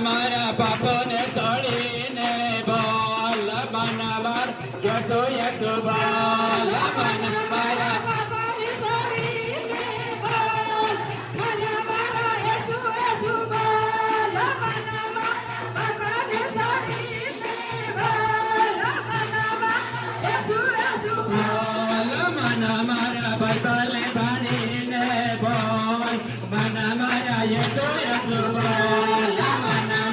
મારા પાપને તળીને બોલ બનાવાર જતો એક બોલ મારા બતલે ભાણીને બોલ મના મારા યતો યતો બોલ મના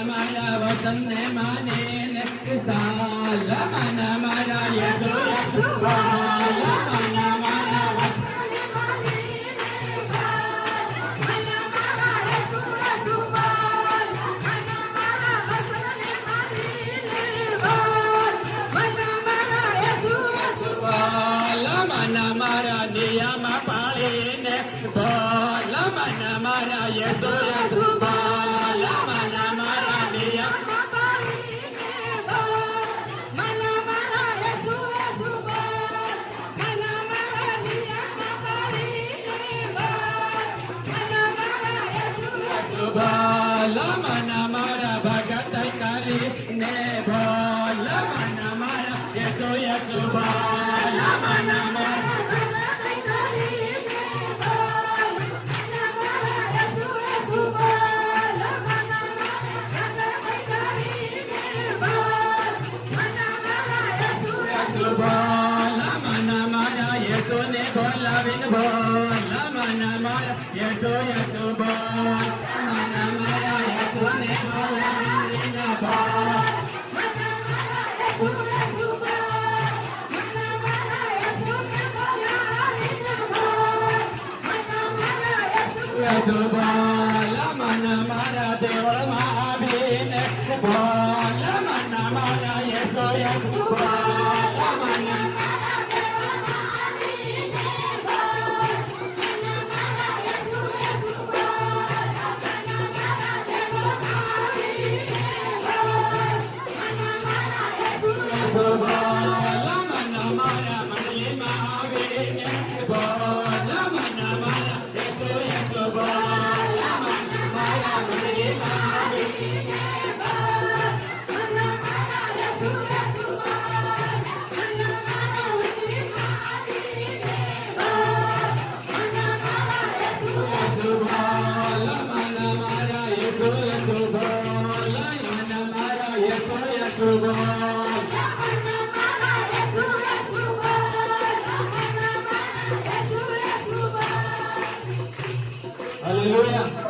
મારા વતનને માનીને સાલ મના મારા યતો યતો બોલ મના મારા મારા નિયમા પાળીને બોલ મના મારા યતો યતો બોલ મના મારા નિયમા પાળીને બોલ મના મારા યતો યતો બોલ મના મારા નિયમા પાળીને બોલ મના મારા યતો યતો બોલ મના મારા ભગત કરીને બોલ મના મારા યતો યતો બોલ મના મારા બોલાવીને બોલ મના મારા યતો યતો બોલ મના મારા યતોને બોલાવીને બોલ મના મારા યતો યતો બોલ મના મારા યતોને બોલાવીને બોલ મના મારા યતો યતો બોલ મના મારા દેવળમાં આવીને બોલ મના મારા યતો યતો બોલ મના Hallelujah.